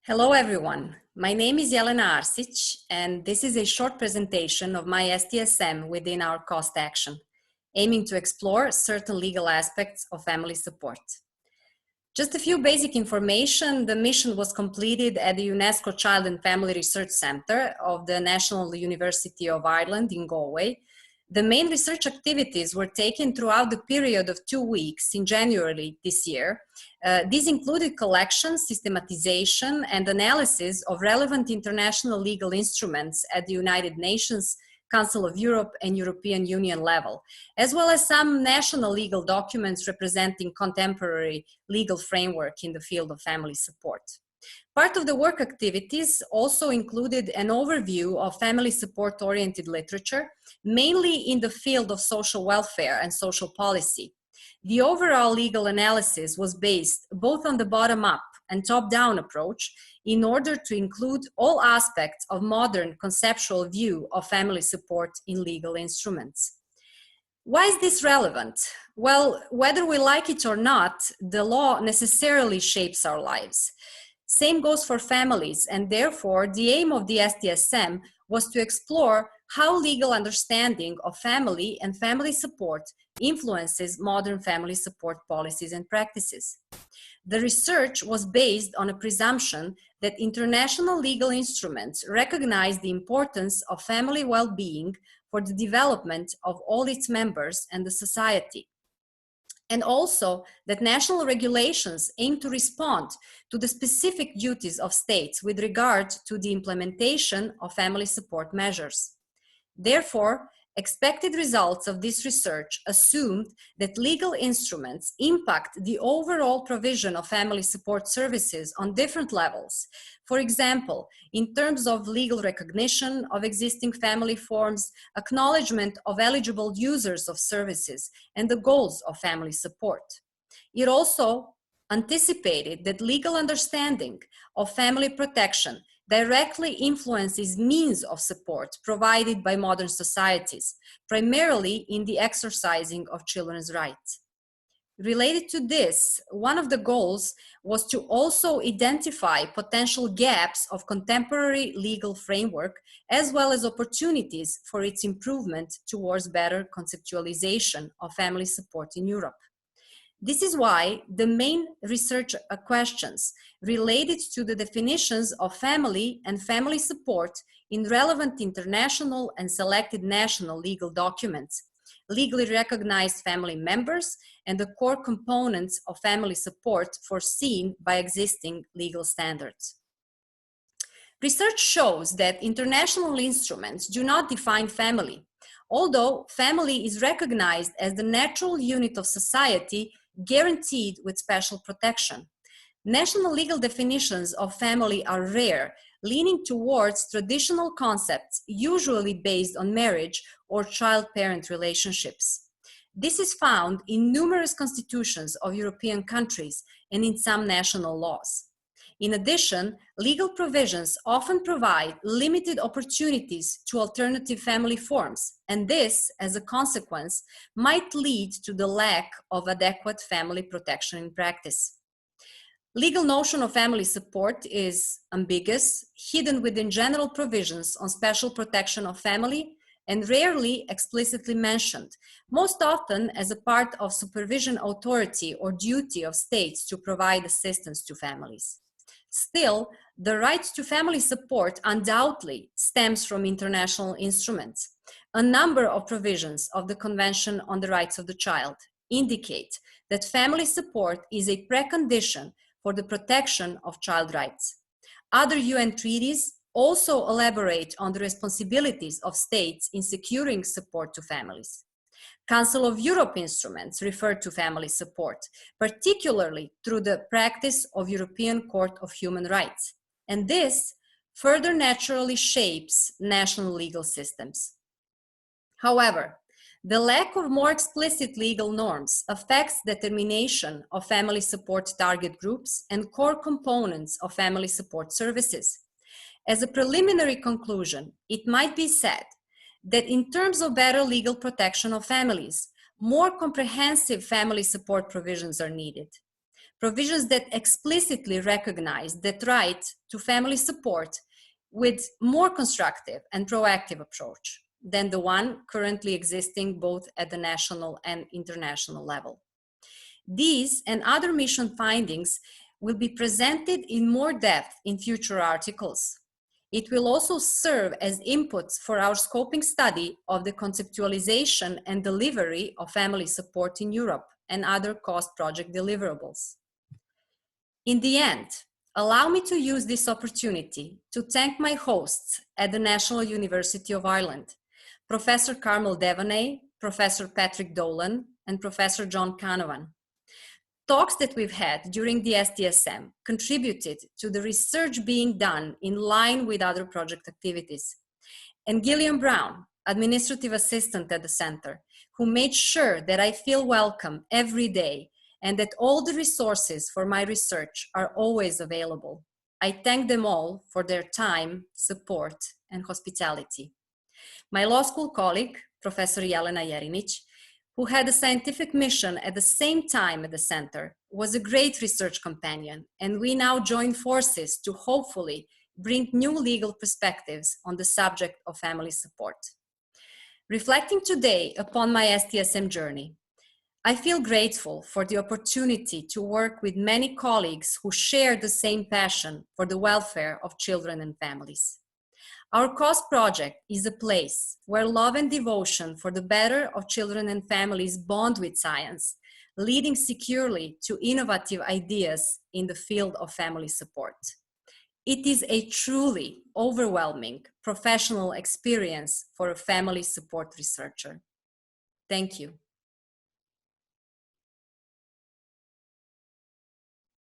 Hello everyone, my name is Jelena Arsić and this is a short presentation of my STSM within our cost action, aiming to explore certain legal aspects of family support. Just a few basic information. The mission was completed at the UNESCO Child and Family Research Centre of the National University of Ireland in Galway. The main research activities were taken throughout the period of 2 weeks in January this year. These included collection, systematization, and analysis of relevant international legal instruments at the United Nations, Council of Europe, and European Union level, as well as some national legal documents representing contemporary legal framework in the field of family support. Part of the work activities also included an overview of family support-oriented literature, mainly in the field of social welfare and social policy. The overall legal analysis was based both on the bottom-up and top-down approach in order to include all aspects of modern conceptual view of family support in legal instruments. Why is this relevant? Well, whether we like it or not, the law necessarily shapes our lives. Same goes for families, and therefore the aim of the STSM was to explore how legal understanding of family and family support influences modern family support policies and practices. The research was based on a presumption that international legal instruments recognize the importance of family well-being for the development of all its members and the society, and also that national regulations aim to respond to the specific duties of states with regard to the implementation of family support measures. Therefore, expected results of this research assumed that legal instruments impact the overall provision of family support services on different levels. For example, in terms of legal recognition of existing family forms, acknowledgement of eligible users of services, and the goals of family support. It also anticipated that legal understanding of family protection directly influences means of support provided by modern societies, primarily in the exercising of children's rights. Related to this, one of the goals was to also identify potential gaps of contemporary legal framework, as well as opportunities for its improvement towards better conceptualization of family support in Europe. This is why the main research questions related to the definitions of family and family support in relevant international and selected national legal documents, legally recognized family members, and the core components of family support foreseen by existing legal standards. Research shows that international instruments do not define family, although family is recognized as the natural unit of society guaranteed with special protection. National legal definitions of family are rare, leaning towards traditional concepts usually based on marriage or child-parent relationships. This is found in numerous constitutions of European countries and in some national laws. In addition, legal provisions often provide limited opportunities to alternative family forms, and this, as a consequence, might lead to the lack of adequate family protection in practice. Legal notion of family support is ambiguous, hidden within general provisions on special protection of family, and rarely explicitly mentioned, most often as a part of supervision authority or duty of states to provide assistance to families. Still, the right to family support undoubtedly stems from international instruments. A number of provisions of the Convention on the Rights of the Child indicate that family support is a precondition for the protection of child rights. Other UN treaties also elaborate on the responsibilities of states in securing support to families. Council of Europe instruments refer to family support, particularly through the practice of European Court of Human Rights, and this further naturally shapes national legal systems. However, the lack of more explicit legal norms affects determination of family support target groups and core components of family support services. As a preliminary conclusion, it might be said that in terms of better legal protection of families, more comprehensive family support provisions are needed. provisions that explicitly recognize that right to family support with more constructive and proactive approach than the one currently existing both at the national and international level. These and other mission findings will be presented in more depth in future articles. It will also serve as inputs for our scoping study of the conceptualization and delivery of family support in Europe and other cost project deliverables. In the end, allow me to use this opportunity to thank my hosts at the National University of Ireland, Professor Carmel Devaney, Professor Patrick Dolan, and Professor John Canavan. Talks that we've had during the STSM contributed to the research being done in line with other project activities. And Gillian Brown, administrative assistant at the center, who made sure that I feel welcome every day and that all the resources for my research are always available. I thank them all for their time, support, and hospitality. My law school colleague, Professor Jelena, who had a scientific mission at the same time at the center, was a great research companion, and we now join forces to hopefully bring new legal perspectives on the subject of family support. Reflecting today upon my STSM journey, I feel grateful for the opportunity to work with many colleagues who share the same passion for the welfare of children and families. Our COST project is a place where love and devotion for the better of children and families bond with science, leading securely to innovative ideas in the field of family support. It is a truly overwhelming professional experience for a family support researcher. Thank you.